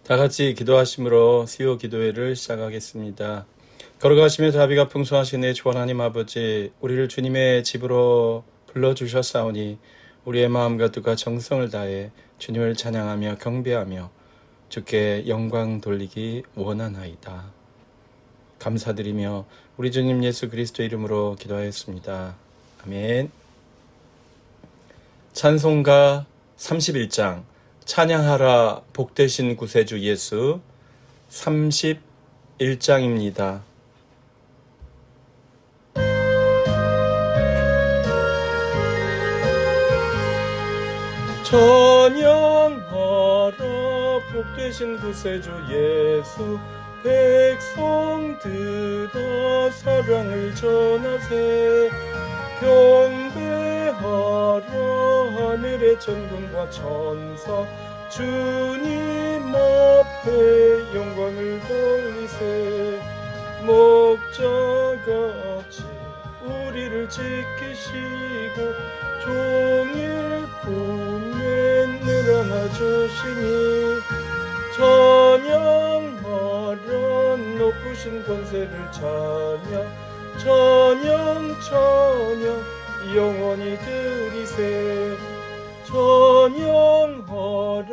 다 같이 기도하심으로 수요 기도회를 시작하겠습니다. 걸어가시며 자비가 풍성하신 내 주 하나님 아버지, 우리를 주님의 집으로 불러주셨사오니 우리의 마음과 뜻과 정성을 다해 주님을 찬양하며 경배하며 주께 영광 돌리기 원하나이다. 감사드리며 우리 주님 예수 그리스도 이름으로 기도하였습니다. 아멘. 찬송가 31장 찬양하라 복되신 구세주 예수 31장입니다. 찬양하라 복되신 구세주 예수 백성들아 사랑을 전하세 경배하라 하늘의 천군과 천사 주님 앞에 영광을 돌리세 목자같이 우리를 지키시고 종일 품에 늘 안아주시니 찬양하라 높으신 권세를 찬양 영원히 들이세 찬양하라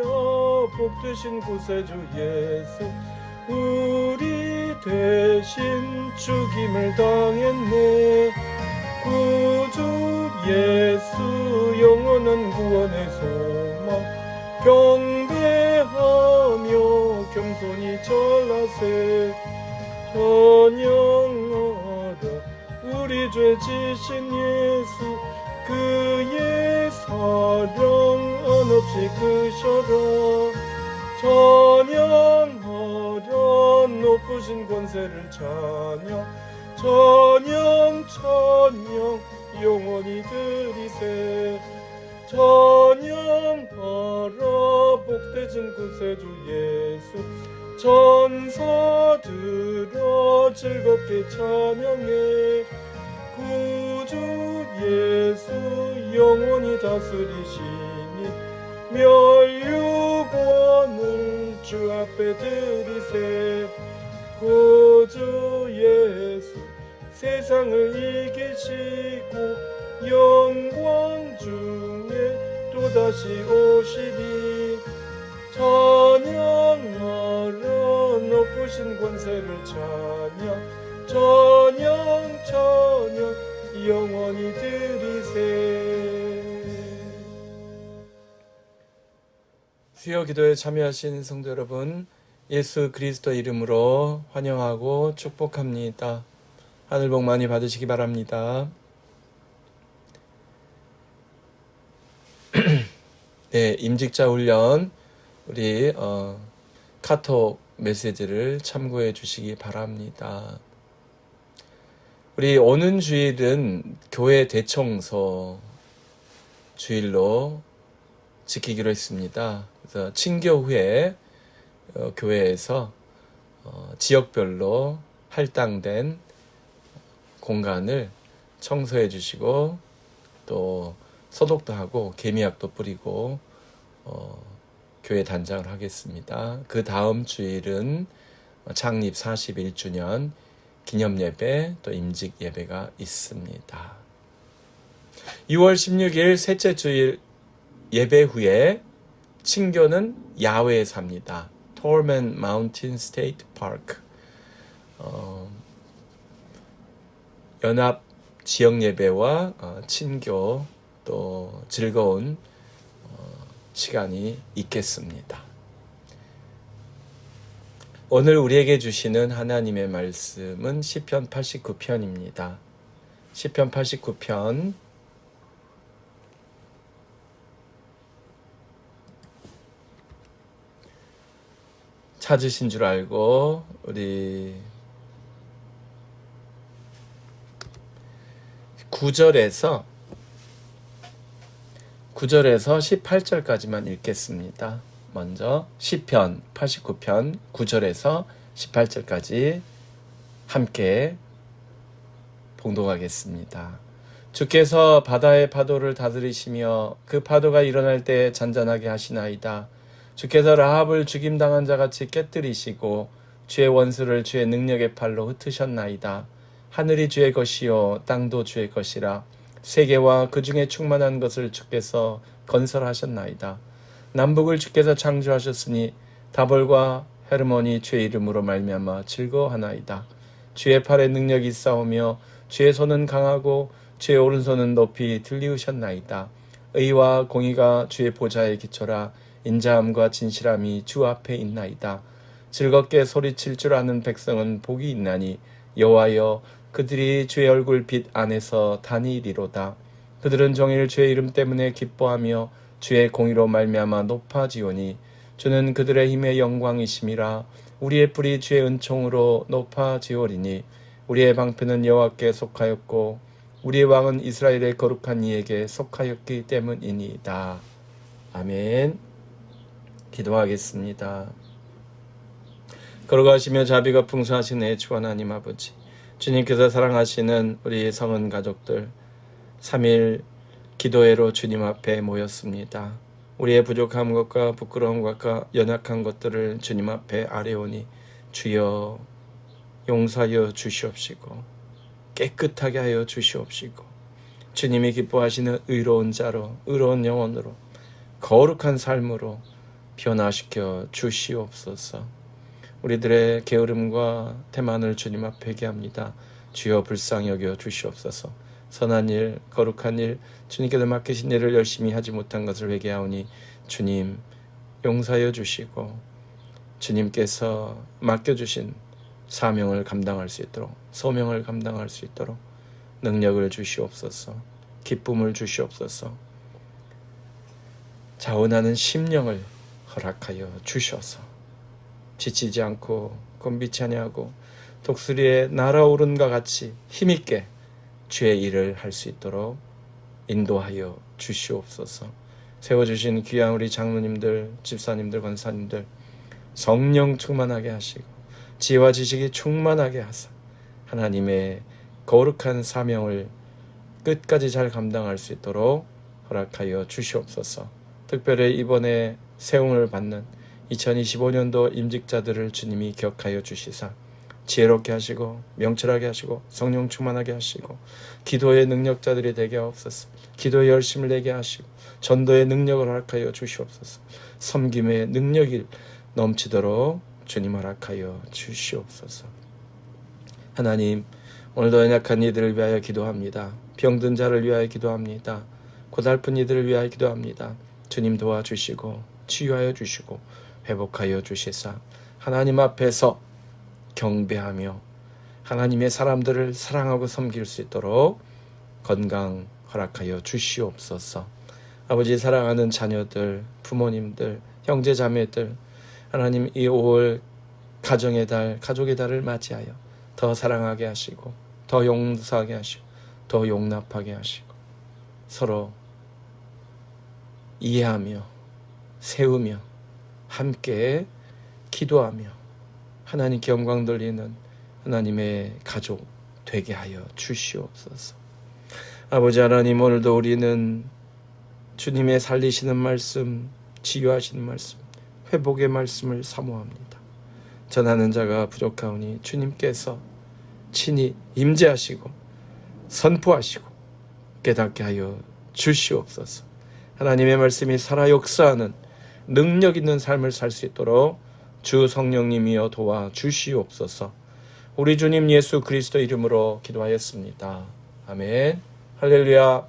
복되신 구세주 예수 우리 대신 죽임을 당했네 구주 예수 영원한 구원의 소망 경배하며 겸손히 전하세 찬양하라 우리 죄 지신 예수 그의 사랑 한없이 크셔라 찬양하라 높으신 권세를 찬양 영원히 들이세 찬양하라 복되신 구세주 예수 천사들아 즐겁게 찬양해 구주 예수 영원히 다스리시니 멸류관을 주 앞에 드리세 구주 예수 세상을 이기시고 영광 중에 또다시 오시리 찬양하라 높으신 권세를 찬양 영원히 들이세 수요 기도에 참여하신 성도 여러분 예수 그리스도 이름으로 환영하고 축복합니다. 하늘 복 많이 받으시기 바랍니다. 네, 임직자 훈련 우리 카톡 메시지를 참고해 주시기 바랍니다. 우리 오는 주일은 교회 대청소 주일로 지키기로 했습니다. 그래서 친교 후에 교회에서 지역별로 할당된 공간을 청소해 주시고 또 소독도 하고 개미약도 뿌리고 교회 단장을 하겠습니다. 그 다음 주일은 창립 41주년 기념예배 또 임직 예배가 있습니다. 6월 16일 셋째 주일 예배 후에 친교는 야외에서 합니다. Torment Mountain State Park 연합 지역 예배와 친교 또 즐거운 시간이 있겠습니다. 오늘 우리에게 주시는 하나님의 말씀은 시편 89편입니다. 시편 89편 찾으신 줄 알고 우리 9절에서 18절까지만 읽겠습니다. 먼저 시편 89편 9절에서 18절까지 함께 봉독하겠습니다. 주께서 바다의 파도를 다스리시며 그 파도가 일어날 때 잔잔하게 하시나이다. 주께서 라합을 죽임당한 자같이 깨뜨리시고 주의 원수를 주의 능력의 팔로 흩으셨나이다. 하늘이 주의 것이요 땅도 주의 것이라. 세계와 그 중에 충만한 것을 주께서 건설하셨나이다. 남북을 주께서 창조하셨으니 다볼과 헤르몬이 주의 이름으로 말미암아 즐거워하나이다. 주의 팔에 능력이 있사오며 주의 손은 강하고 주의 오른손은 높이 들리우셨나이다. 의와 공의가 주의 보좌에 기초라. 인자함과 진실함이 주 앞에 있나이다. 즐겁게 소리칠 줄 아는 백성은 복이 있나니 여호와여 그들이 주의 얼굴 빛 안에서 다니리로다. 그들은 종일 주의 이름 때문에 기뻐하며 주의 공의로 말미암아 높아지오니 주는 그들의 힘의 영광이심이라. 우리의 뿔이 주의 은총으로 높아지오리니 우리의 방패는 여호와께 속하였고 우리의 왕은 이스라엘의 거룩한 이에게 속하였기 때문이니이다. 아멘. 기도하겠습니다. 걸어가시며 자비가 풍성하신 주 하나님 아버지, 주님께서 사랑하시는 우리 성은 가족들 3일 기도회로 주님 앞에 모였습니다. 우리의 부족한 것과 부끄러운 것과 연약한 것들을 주님 앞에 아뢰오니 주여 용서하여 주시옵시고 깨끗하게 하여 주시옵시고 주님이 기뻐하시는 의로운 자로 의로운 영혼으로 거룩한 삶으로 변화시켜 주시옵소서. 우리들의 게으름과 태만을 주님 앞에 회개합니다. 주여 불쌍히 여겨 주시옵소서. 선한 일, 거룩한 일, 주님께서 맡기신 일을 열심히 하지 못한 것을 회개하오니 주님 용서하여 주시고 주님께서 맡겨주신 사명을 감당할 수 있도록, 소명을 감당할 수 있도록 능력을 주시옵소서. 기쁨을 주시옵소서. 자원하는 심령을 허락하여 주셔서 지치지 않고 곤비치 아니하고 독수리의 날아오른과 같이 힘있게 주의 일을 할 수 있도록 인도하여 주시옵소서. 세워주신 귀한 우리 장로님들, 집사님들, 권사님들 성령 충만하게 하시고 지혜와 지식이 충만하게 하사 하나님의 거룩한 사명을 끝까지 잘 감당할 수 있도록 허락하여 주시옵소서. 특별히 이번에 세움을 받는 2025년도 임직자들을 주님이 기억하여 주시사 지혜롭게 하시고 명철하게 하시고 성령 충만하게 하시고 기도의 능력자들이 되게 하옵소서. 기도의 열심을 내게 하시고 전도의 능력을 허락하여 주시옵소서. 섬김의 능력이 넘치도록 주님 허락하여 주시옵소서. 하나님, 오늘도 연약한 이들을 위하여 기도합니다. 병든 자를 위하여 기도합니다. 고달픈 이들을 위하여 기도합니다. 주님 도와주시고 치유하여 주시고 회복하여 주시사 하나님 앞에서 경배하며 하나님의 사람들을 사랑하고 섬길 수 있도록 건강 허락하여 주시옵소서. 아버지, 사랑하는 자녀들, 부모님들, 형제 자매들, 하나님 이 5월 가정의 달, 가족의 달을 맞이하여 더 사랑하게 하시고 더 용서하게 하시고 더 용납하게 하시고 서로 이해하며 세우며 함께 기도하며 하나님께 영광 돌리는 하나님의 가족 되게 하여 주시옵소서. 아버지 하나님, 오늘도 우리는 주님의 살리시는 말씀, 치유하시는 말씀, 회복의 말씀을 사모합니다. 전하는 자가 부족하오니 주님께서 친히 임재하시고 선포하시고 깨닫게 하여 주시옵소서. 하나님의 말씀이 살아 역사하는 능력 있는 삶을 살 수 있도록 주 성령님이여 도와 주시옵소서. 우리 주님 예수 그리스도 이름으로 기도하였습니다. 아멘. 할렐루야.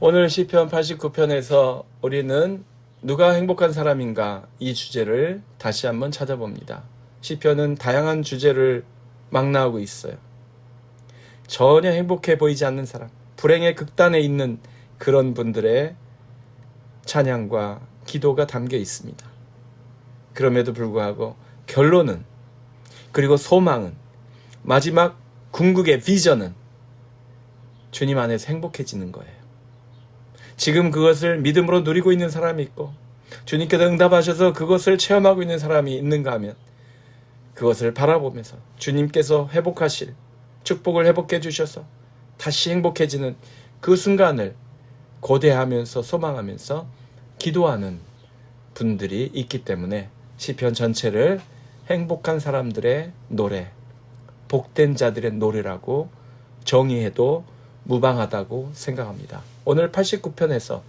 오늘 시편 89편에서 우리는 누가 행복한 사람인가 이 주제를 다시 한번 찾아봅니다. 시편은 다양한 주제를 망라하고 있어요. 전혀 행복해 보이지 않는 사람, 불행의 극단에 있는 그런 분들의 찬양과 기도가 담겨 있습니다. 그럼에도 불구하고 결론은, 그리고 소망은, 마지막 궁극의 비전은 주님 안에서 행복해지는 거예요. 지금 그것을 믿음으로 누리고 있는 사람이 있고 주님께서 응답하셔서 그것을 체험하고 있는 사람이 있는가 하면 그것을 바라보면서 주님께서 회복하실 축복을 회복해 주셔서 다시 행복해지는 그 순간을 고대하면서 소망하면서 기도하는 분들이 있기 때문에 시편 전체를 행복한 사람들의 노래, 복된 자들의 노래라고 정의해도 무방하다고 생각합니다. 오늘 89편에서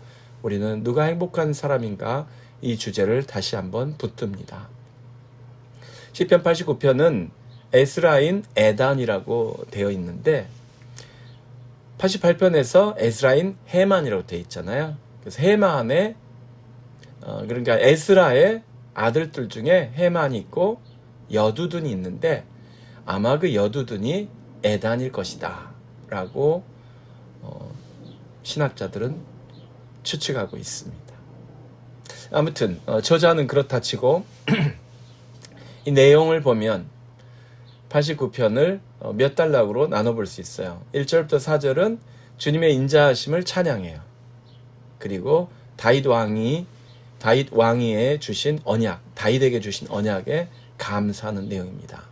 우리는 누가 행복한 사람인가 이 주제를 다시 한번 붙듭니다. 시편 89편은 에스라인 에단이라고 되어 있는데 88편에서 에스라인 헤만이라고 되어 있잖아요. 그래서 헤만의 그러니까 에스라의 아들들 중에 헤만이 있고 여두둔이 있는데 아마 그 여두둔이 에단일 것이다 라고 신학자들은 추측하고 있습니다. 아무튼 저자는 그렇다 치고 이 내용을 보면 89편을 몇 단락으로 나눠볼 수 있어요. 1절부터 4절은 주님의 인자하심을 찬양해요. 그리고 다윗 왕위에 주신 언약, 다윗에게 주신 언약에 감사하는 내용입니다.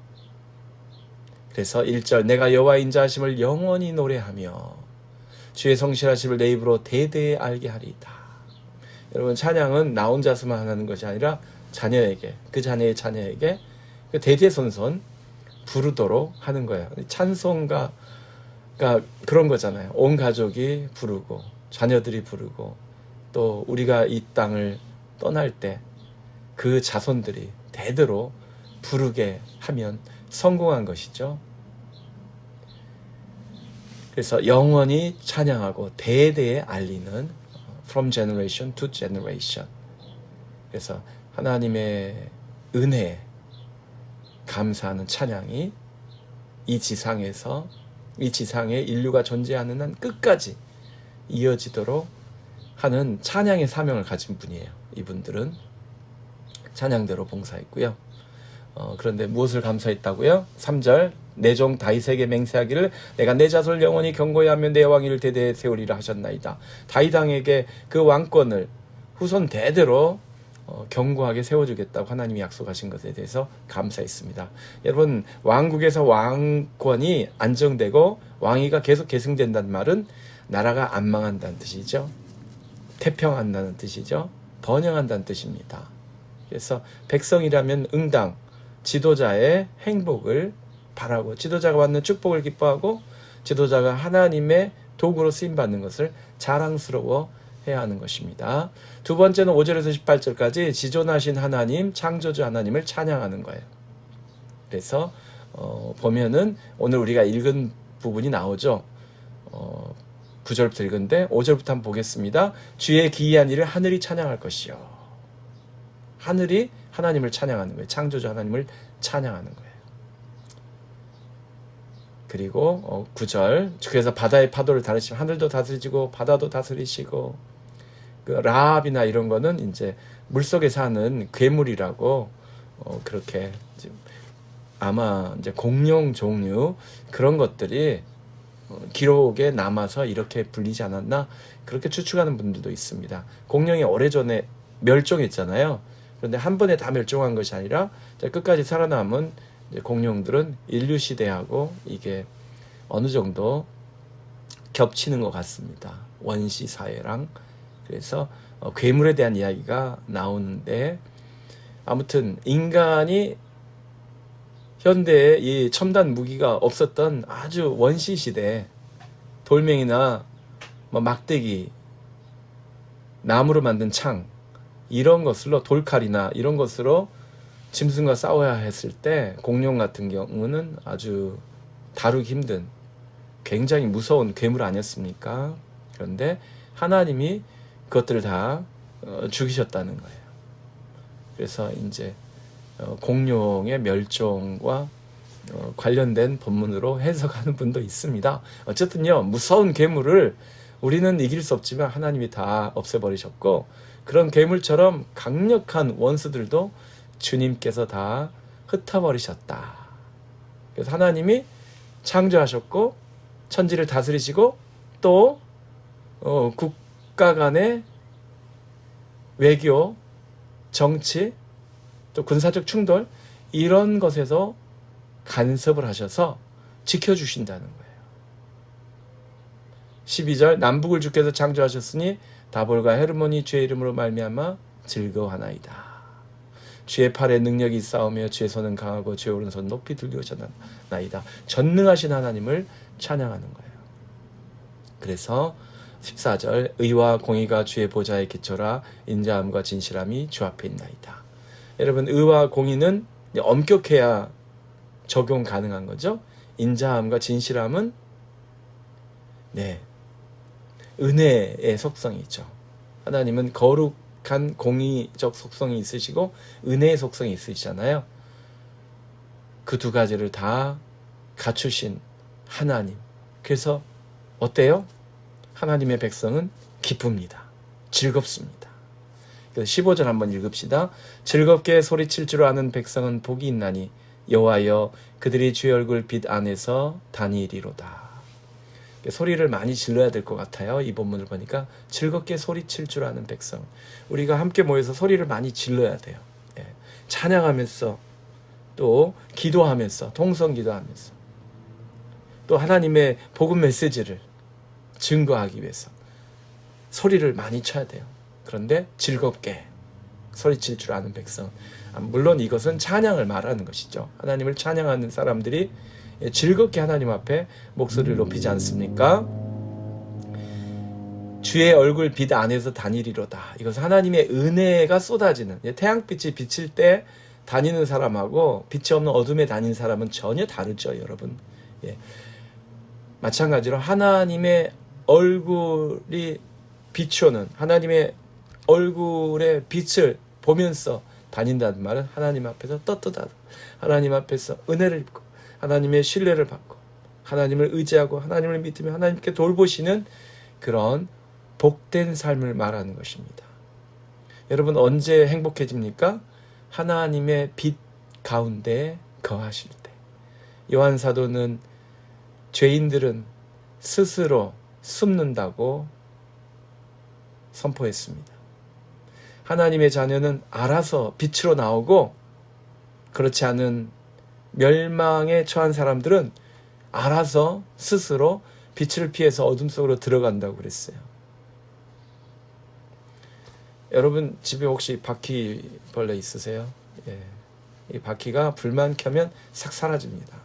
그래서 1절 내가 여호와의 인자하심을 영원히 노래하며 주의 성실하심을 내 입으로 대대에 알게 하리이다. 여러분 찬양은 나 혼자서만 하는 것이 아니라 자녀에게, 그 자녀의 자녀에게 대대손손 부르도록 하는 거예요. 찬송가가 그런 거잖아요. 온 가족이 부르고 자녀들이 부르고 또 우리가 이 땅을 떠날 때 그 자손들이 대대로 부르게 하면 성공한 것이죠. 그래서 영원히 찬양하고 대대에 알리는 from generation to generation. 그래서 하나님의 은혜에 감사하는 찬양이 이 지상에 인류가 존재하는 한 끝까지 이어지도록 하는 찬양의 사명을 가진 분이에요. 이분들은 찬양대로 봉사했고요. 그런데 무엇을 감사했다고요? 3절 내 종 다윗에게 맹세하기를 내가 내 자손을 영원히 경고히 하며 내 왕위를 대대에 세우리라 하셨나이다. 다윗 왕에게 그 왕권을 후손 대대로 견고하게 세워주겠다고 하나님이 약속하신 것에 대해서 감사했습니다. 여러분 왕국에서 왕권이 안정되고 왕위가 계속 계승된다는 말은 나라가 안 망한다는 뜻이죠. 태평한다는 뜻이죠. 번영한다는 뜻입니다. 그래서 백성이라면 응당 지도자의 행복을 바라고 지도자가 받는 축복을 기뻐하고 지도자가 하나님의 도구로 쓰임받는 것을 자랑스러워 해야 하는 것입니다. 두 번째는 5절에서 18절까지 지존하신 하나님, 창조주 하나님을 찬양하는 거예요. 그래서 보면은 오늘 우리가 읽은 부분이 나오죠. 9절부터 읽은데 5절부터 한번 보겠습니다. 주의 기이한 일을 하늘이 찬양할 것이요. 하늘이 하나님을 찬양하는 거예요. 창조주 하나님을 찬양하는 거예요. 그리고 9절 주께서 바다의 파도를 다루시면 하늘도 다스리시고 바다도 다스리시고 그 라합이나 이런 거는 이제 물속에 사는 괴물이라고 그렇게 아마 이제 공룡 종류 그런 것들이 기록에 남아서 이렇게 불리지 않았나 그렇게 추측하는 분들도 있습니다. 공룡이 오래전에 멸종했잖아요. 그런데 한 번에 다 멸종한 것이 아니라 끝까지 살아남은 공룡들은 인류 시대하고 이게 어느 정도 겹치는 것 같습니다. 원시 사회랑. 그래서 괴물에 대한 이야기가 나오는데 아무튼 인간이 현대에 이 첨단 무기가 없었던 아주 원시 시대 돌멩이나 막대기, 나무로 만든 창 이런 것으로 돌칼이나 이런 것으로 짐승과 싸워야 했을 때 공룡 같은 경우는 아주 다루기 힘든 굉장히 무서운 괴물 아니었습니까? 그런데 하나님이 그것들을 다 죽이셨다는 거예요. 그래서 이제 공룡의 멸종과 관련된 본문으로 해석하는 분도 있습니다. 어쨌든요, 무서운 괴물을 우리는 이길 수 없지만 하나님이 다 없애버리셨고 그런 괴물처럼 강력한 원수들도 주님께서 다 흩어버리셨다. 그래서 하나님이 창조하셨고 천지를 다스리시고 또 국가 간의 외교, 정치, 또 군사적 충돌 이런 것에서 간섭을 하셔서 지켜주신다는 거예요. 12절 남북을 주께서 창조하셨으니 다볼과 헤르몬이 주의 이름으로 말미암아 즐거워하나이다. 주의 팔에 능력이 있사오며 주의 손은 강하고 주의 오른손 높이 들리셨나이다. 전능하신 하나님을 찬양하는 거예요. 그래서 14절 의와 공의가 주의 보좌에 기초라 인자함과 진실함이 주 앞에 있나이다. 여러분 의와 공의는 엄격해야 적용 가능한 거죠. 인자함과 진실함은 은혜의 속성이죠. 하나님은 거룩한 공의적 속성이 있으시고 은혜의 속성이 있으시잖아요. 그 두 가지를 다 갖추신 하나님. 그래서 어때요? 하나님의 백성은 기쁩니다. 즐겁습니다. 15절 한번 읽읍시다. 즐겁게 소리칠 줄 아는 백성은 복이 있나니 여호와여 그들이 주의 얼굴 빛 안에서 다니리로다. 소리를 많이 질러야 될 것 같아요. 이 본문을 보니까 즐겁게 소리칠 줄 아는 백성. 우리가 함께 모여서 소리를 많이 질러야 돼요. 찬양하면서 또 기도하면서 통성 기도하면서 또 하나님의 복음 메시지를 증거하기 위해서 소리를 많이 쳐야 돼요. 그런데 즐겁게 소리칠 줄 아는 백성. 물론 이것은 찬양을 말하는 것이죠. 하나님을 찬양하는 사람들이 즐겁게 하나님 앞에 목소리를 높이지 않습니까? 주의 얼굴 빛 안에서 다니리로다. 이것은 하나님의 은혜가 쏟아지는, 태양빛이 비칠 때 다니는 사람하고 빛이 없는 어둠에 다니는 사람은 전혀 다르죠, 여러분. 마찬가지로 하나님의 얼굴이 비추는, 하나님의 얼굴의 빛을 보면서 다닌다는 말은 하나님 앞에서 떳떳하다. 하나님 앞에서 은혜를 입고 하나님의 신뢰를 받고 하나님을 의지하고 하나님을 믿으며 하나님께 돌보시는 그런 복된 삶을 말하는 것입니다. 여러분 언제 행복해집니까? 하나님의 빛 가운데 거하실 때. 요한 사도는 죄인들은 스스로 숨는다고 선포했습니다. 하나님의 자녀는 알아서 빛으로 나오고 그렇지 않은 멸망에 처한 사람들은 알아서 스스로 빛을 피해서 어둠 속으로 들어간다고 그랬어요. 여러분 집에 혹시 바퀴벌레 있으세요? 이 바퀴가 불만 켜면 싹 사라집니다.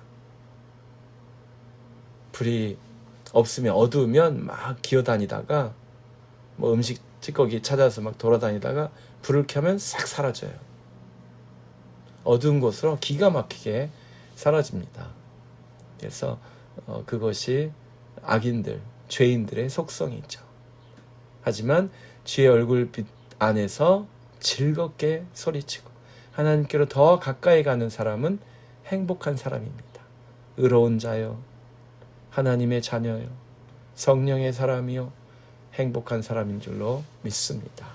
불이 없으면 어두우면 막 기어다니다가 뭐 음식 찌꺼기 찾아서 막 돌아다니다가 불을 켜면 싹 사라져요. 어두운 곳으로 기가 막히게 사라집니다. 그래서 그것이 악인들, 죄인들의 속성이죠. 하지만 주의 얼굴 빛 안에서 즐겁게 소리치고 하나님께로 더 가까이 가는 사람은 행복한 사람입니다. 의로운 자요, 하나님의 자녀요, 성령의 사람이요, 행복한 사람인 줄로 믿습니다.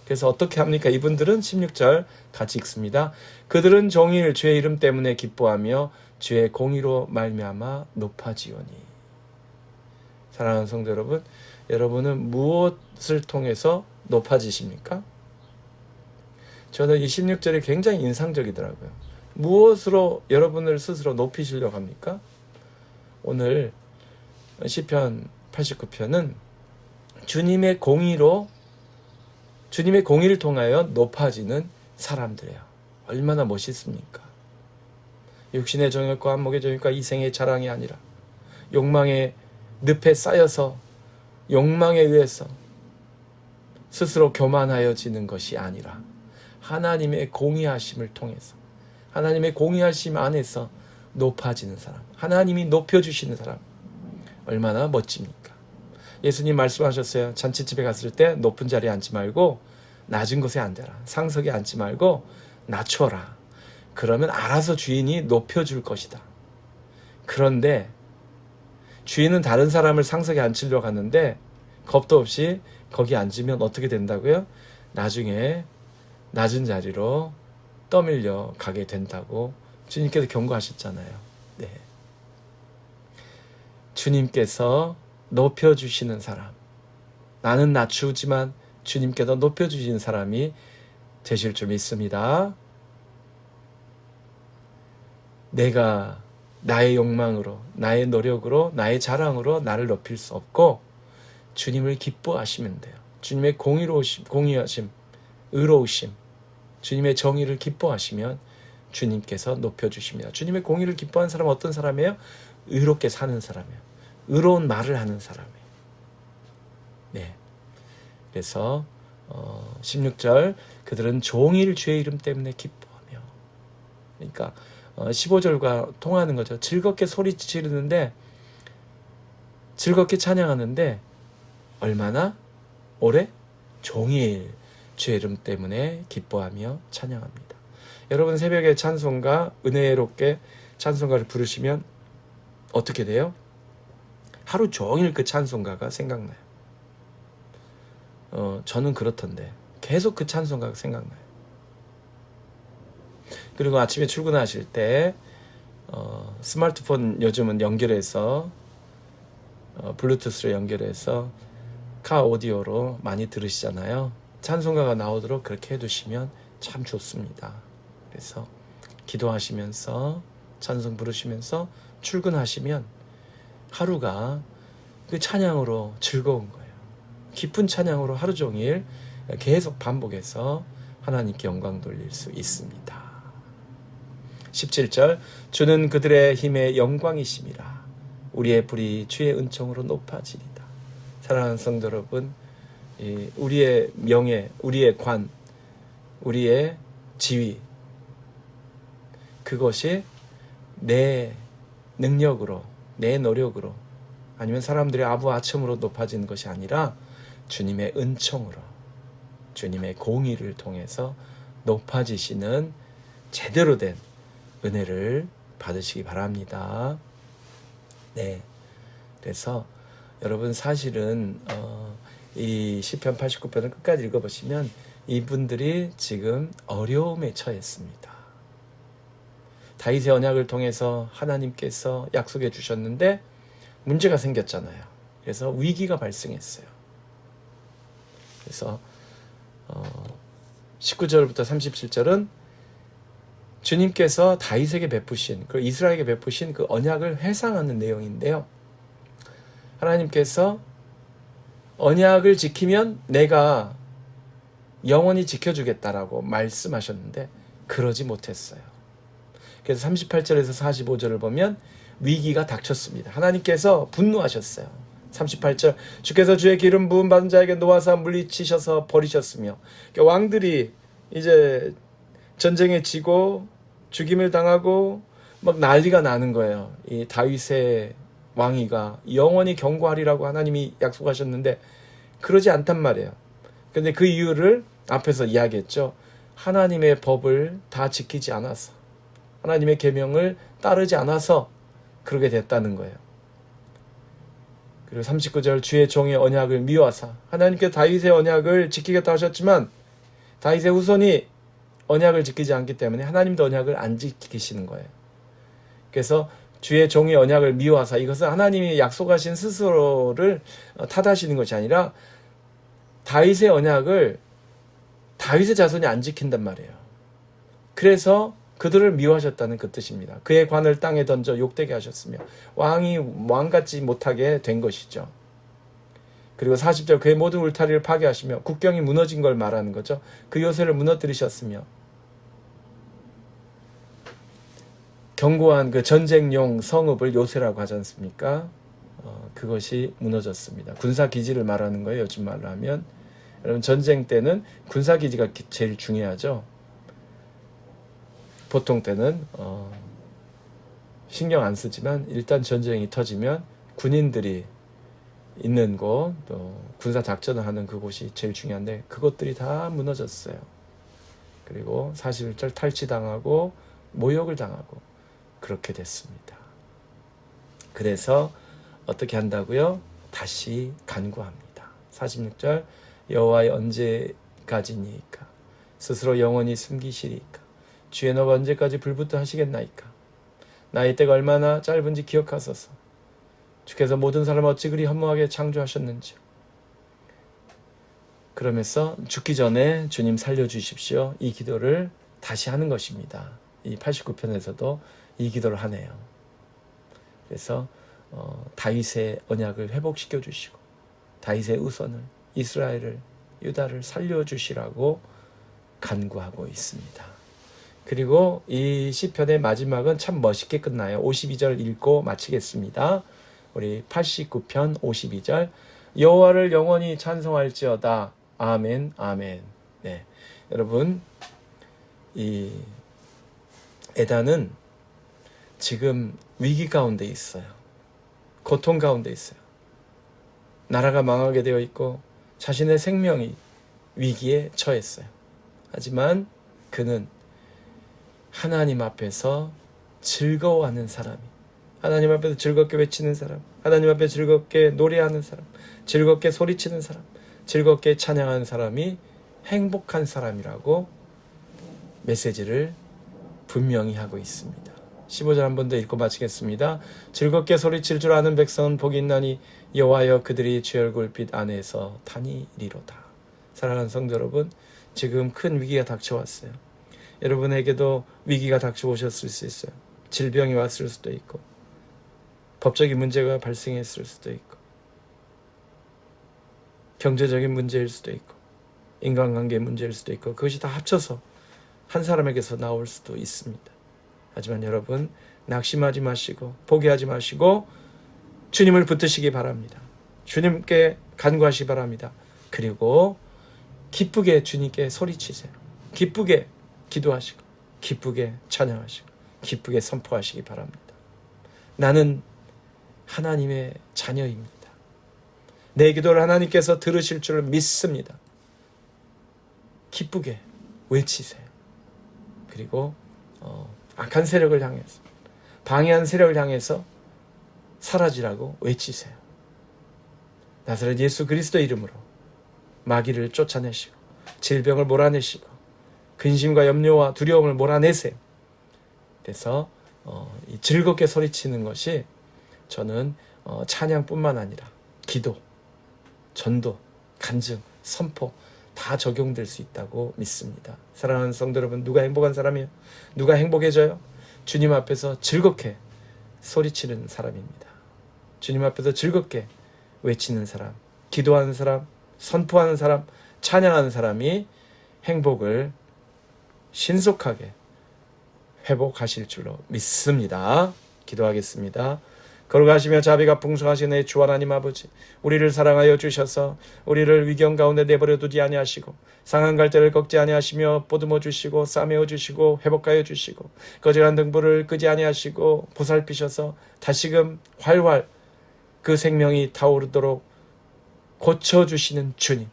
그래서 어떻게 합니까? 이분들은 16절 같이 읽습니다. 그들은 종일 주의 이름 때문에 기뻐하며 주의 공의로 말미암아 높아지오니. 사랑하는 성도 여러분, 여러분은 무엇을 통해서 높아지십니까? 저는 이 16절이 굉장히 인상적이더라고요. 무엇으로 여러분을 스스로 높이시려고 합니까? 오늘 시편 89편은 주님의 공의로, 주님의 공의를 통하여 높아지는 사람들이에요. 얼마나 멋있습니까? 육신의 정욕과 안목의 정욕과 이생의 자랑이 아니라 욕망의 늪에 쌓여서 욕망에 의해서 스스로 교만하여지는 것이 아니라 하나님의 공의하심을 통해서, 하나님의 공의하심 안에서 높아지는 사람, 하나님이 높여주시는 사람, 얼마나 멋집니까? 예수님 말씀하셨어요. 잔치집에 갔을 때 높은 자리에 앉지 말고 낮은 곳에 앉아라. 상석에 앉지 말고 낮춰라. 그러면 알아서 주인이 높여줄 것이다. 그런데 주인은 다른 사람을 상석에 앉히려고 하는데 겁도 없이 거기 앉으면 어떻게 된다고요? 나중에 낮은 자리로 떠밀려 가게 된다고 주님께서 경고하셨잖아요. 네. 주님께서 높여주시는 사람, 나는 낮추지만 주님께서 높여주시는 사람이 되실 줄 믿습니다. 내가 나의 욕망으로, 나의 노력으로, 나의 자랑으로 나를 높일 수 없고 주님을 기뻐하시면 돼요. 주님의 공의하심, 의로우심, 주님의 정의를 기뻐하시면 주님께서 높여주십니다. 주님의 공의를 기뻐하는 사람은 어떤 사람이에요? 의롭게 사는 사람이에요. 의로운 말을 하는 사람이에요. 네. 그래서 16절 그들은 종일 주의 이름 때문에 기뻐하며, 그러니까 15절과 통하는 거죠. 즐겁게 소리 지르는데, 즐겁게 찬양하는데 얼마나 오래? 종일 주의 이름 때문에 기뻐하며 찬양합니다. 여러분 새벽에 찬송가, 은혜롭게 찬송가를 부르시면 어떻게 돼요? 하루 종일 그 찬송가가 생각나요. 저는 그렇던데 계속 그 찬송가가 생각나요. 그리고 아침에 출근하실 때 스마트폰 요즘은 연결해서 블루투스로 연결해서 카 오디오로 많이 들으시잖아요. 찬송가가 나오도록 그렇게 해두시면 참 좋습니다. 그래서 기도하시면서 찬송 부르시면서 출근하시면 하루가 그 찬양으로 즐거운 거예요. 깊은 찬양으로 하루 종일 계속 반복해서 하나님께 영광 돌릴 수 있습니다. 17절 주는 그들의 힘의 영광이심이라 우리의 불이 주의 은총으로 높아지리다. 사랑하는 성도 여러분, 우리의 명예, 우리의 관, 우리의 지위, 그것이 내 능력으로, 내 노력으로, 아니면 사람들의 아부아첨으로 높아지는 것이 아니라 주님의 은총으로, 주님의 공의를 통해서 높아지시는 제대로 된 은혜를 받으시기 바랍니다. 네, 그래서 여러분 사실은 이 시편 89편을 끝까지 읽어보시면 이분들이 지금 어려움에 처했습니다. 다윗의 언약을 통해서 하나님께서 약속해 주셨는데 문제가 생겼잖아요. 그래서 위기가 발생했어요. 그래서 19절부터 37절은 주님께서 다윗에게 베푸신, 그 이스라엘에게 베푸신 그 언약을 회상하는 내용인데요. 하나님께서 언약을 지키면 내가 영원히 지켜주겠다라고 말씀하셨는데 그러지 못했어요. 그래서 38절에서 45절을 보면 위기가 닥쳤습니다. 하나님께서 분노하셨어요. 38절 주께서 주의 기름 부음 받은 자에게 노하사 물리치셔서 버리셨으며, 왕들이 이제 전쟁에 지고 죽임을 당하고 막 난리가 나는 거예요. 이 다윗의 왕위가 영원히 경고하리라고 하나님이 약속하셨는데 그러지 않단 말이에요. 근데 그 이유를 앞에서 이야기했죠. 하나님의 법을 다 지키지 않아서, 하나님의 계명을 따르지 않아서 그러게 됐다는 거예요. 그리고 39절 주의 종의 언약을 미워하사, 하나님께서 다윗의 언약을 지키겠다 하셨지만 다윗의 후손이 언약을 지키지 않기 때문에 하나님도 언약을 안 지키시는 거예요. 그래서 주의 종의 언약을 미워하사, 이것은 하나님이 약속하신 스스로를 탓하시는 것이 아니라 다윗의 언약을 다윗의 자손이 안 지킨단 말이에요. 그래서 그들을 미워하셨다는 그 뜻입니다. 그의 관을 땅에 던져 욕되게 하셨으며 왕이 왕같지 못하게 된 것이죠. 그리고 40절 그의 모든 울타리를 파괴하시며 국경이 무너진 걸 말하는 거죠. 그 요새를 무너뜨리셨으며, 견고한 그 전쟁용 성읍을 요새라고 하지 않습니까? 그것이 무너졌습니다. 군사기지를 말하는 거예요. 요즘 말로 하면. 여러분 전쟁 때는 군사기지가 제일 중요하죠. 보통 때는 신경 안 쓰지만 일단 전쟁이 터지면 군인들이 있는 곳, 또 군사 작전을 하는 그곳이 제일 중요한데 그것들이 다 무너졌어요. 그리고 41절 탈취당하고 모욕을 당하고 그렇게 됐습니다. 그래서 어떻게 한다고요? 다시 간구합니다. 46절 여호와의 언제까지니까 스스로 영원히 숨기시리까 주의 너가 언제까지 불붙어 하시겠나이까 나의 때가 얼마나 짧은지 기억하소서. 주께서 모든 사람 어찌 그리 허무하게 창조하셨는지. 그러면서 죽기 전에 주님 살려주십시오. 이 기도를 다시 하는 것입니다. 이 89편에서도 이 기도를 하네요. 그래서 다윗의 언약을 회복시켜 주시고 다윗의 후손을, 이스라엘을 유다를 살려주시라고 간구하고 있습니다. 그리고 이 시편의 마지막은 참 멋있게 끝나요. 52절 읽고 마치겠습니다. 우리 89편 52절. 여호와를 영원히 찬송할지어다. 아멘, 아멘. 네, 여러분, 이 에단은 지금 위기 가운데 있어요. 고통 가운데 있어요. 나라가 망하게 되어 있고 자신의 생명이 위기에 처했어요. 하지만 그는 하나님 앞에서 즐거워하는 사람이, 하나님 앞에서 즐겁게 외치는 사람, 하나님 앞에 즐겁게 노래하는 사람, 즐겁게 소리치는 사람, 즐겁게 찬양하는 사람이 행복한 사람이라고 메시지를 분명히 하고 있습니다. 15절 한 번 더 읽고 마치겠습니다. 즐겁게 소리칠 줄 아는 백성은 복이 있나니 여호와여 그들이 주 얼굴빛 안에서 다니리로다. 사랑하는 성도 여러분, 지금 큰 위기가 닥쳐왔어요. 여러분에게도 위기가 닥쳐오셨을 수 있어요. 질병이 왔을 수도 있고, 법적인 문제가 발생했을 수도 있고, 경제적인 문제일 수도 있고, 인간관계의 문제일 수도 있고, 그것이 다 합쳐서 한 사람에게서 나올 수도 있습니다. 하지만 여러분, 낙심하지 마시고 포기하지 마시고 주님을 붙드시기 바랍니다. 주님께 간구하시기 바랍니다. 그리고 기쁘게 주님께 소리치세요. 기쁘게 기도하시고 기쁘게 찬양하시고 기쁘게 선포하시기 바랍니다. 나는 하나님의 자녀입니다. 내 기도를 하나님께서 들으실 줄 믿습니다. 기쁘게 외치세요. 그리고 악한 세력을 향해서, 방해한 세력을 향해서 사라지라고 외치세요. 나사렛 예수 그리스도 이름으로 마귀를 쫓아내시고 질병을 몰아내시고 근심과 염려와 두려움을 몰아내세요. 그래서 이 즐겁게 소리치는 것이 저는 찬양뿐만 아니라 기도, 전도, 간증, 선포 다 적용될 수 있다고 믿습니다. 사랑하는 성도 여러분, 누가 행복한 사람이에요? 누가 행복해져요? 주님 앞에서 즐겁게 소리치는 사람입니다. 주님 앞에서 즐겁게 외치는 사람, 기도하는 사람, 선포하는 사람, 찬양하는 사람이 행복을 신속하게 회복하실 줄로 믿습니다. 기도하겠습니다. 걸어가시며 자비가 풍성하신 내 주 하나님 아버지, 우리를 사랑하여 주셔서 우리를 위경 가운데 내버려 두지 아니하시고 상한 갈대를 꺾지 아니하시며 보듬어 주시고 싸매어 주시고 회복하여 주시고 거절한 등불을 끄지 아니하시고 보살피셔서 다시금 활활 그 생명이 타오르도록 고쳐주시는 주님,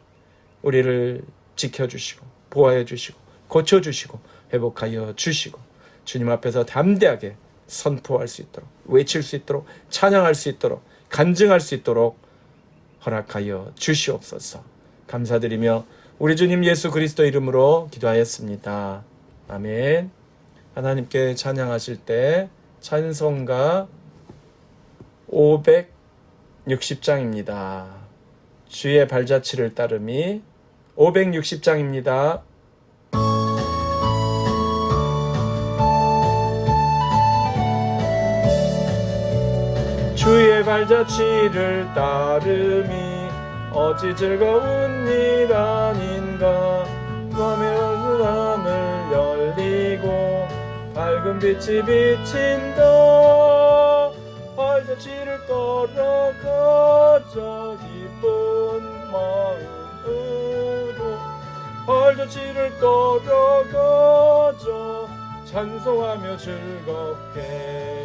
우리를 지켜주시고 보호하여 주시고 고쳐주시고 회복하여 주시고 주님 앞에서 담대하게 선포할 수 있도록, 외칠 수 있도록, 찬양할 수 있도록, 간증할 수 있도록 허락하여 주시옵소서. 감사드리며 우리 주님 예수 그리스도 이름으로 기도하였습니다. 아멘. 하나님께 찬양하실 때 찬송가 560장입니다. 주의 발자취를 따름이 560장입니다. 주의 발자취를 따름이 어찌 즐거운 일 아닌가. 맘의 얼굴 하늘 열리고 밝은 빛이 비친다. 발자취를 걸어가자 기쁜 마음으로. 발자취를 걸어가자 찬송하며 즐겁게.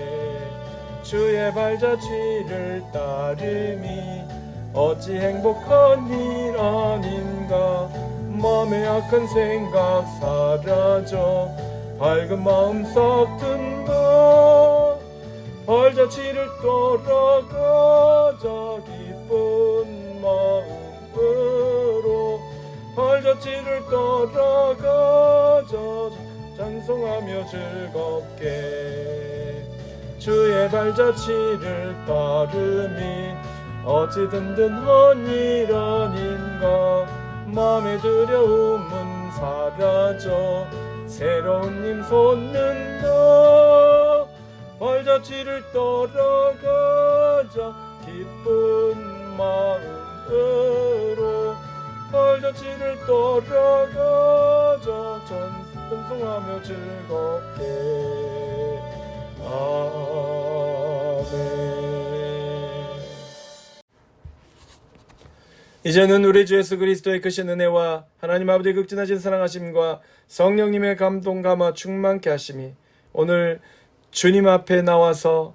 주의 발자취를 따름이 어찌 행복한 일 아닌가. 맘의 악한 생각 사라져 밝은 마음 싹 든다. 발자취를 따라가자 기쁜 마음으로. 발자취를 따라가자 찬송하며 즐겁게. 주의 발자취를 따름이 어찌 든든한 일 아닌가. 맘의 두려움은 사라져 새로운 힘 솟는다. 발자취를 따라가자 기쁜 마음으로. 헐저치를 떨어가자 찬송하며 즐겁게. 아멘. 이제는 우리 주 예수 그리스도의 크신 은혜와 하나님 아버지의 극진하신 사랑하심과 성령님의 감동 감화 충만케 하심이 오늘 주님 앞에 나와서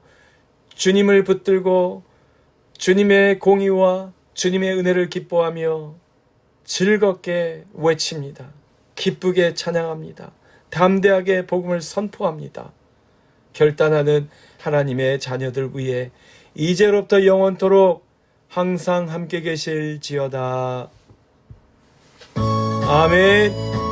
주님을 붙들고 주님의 공의와 주님의 은혜를 기뻐하며 즐겁게 외칩니다. 기쁘게 찬양합니다. 담대하게 복음을 선포합니다. 결단하는 하나님의 자녀들 위해 이제로부터 영원토록 항상 함께 계실지어다. 아멘.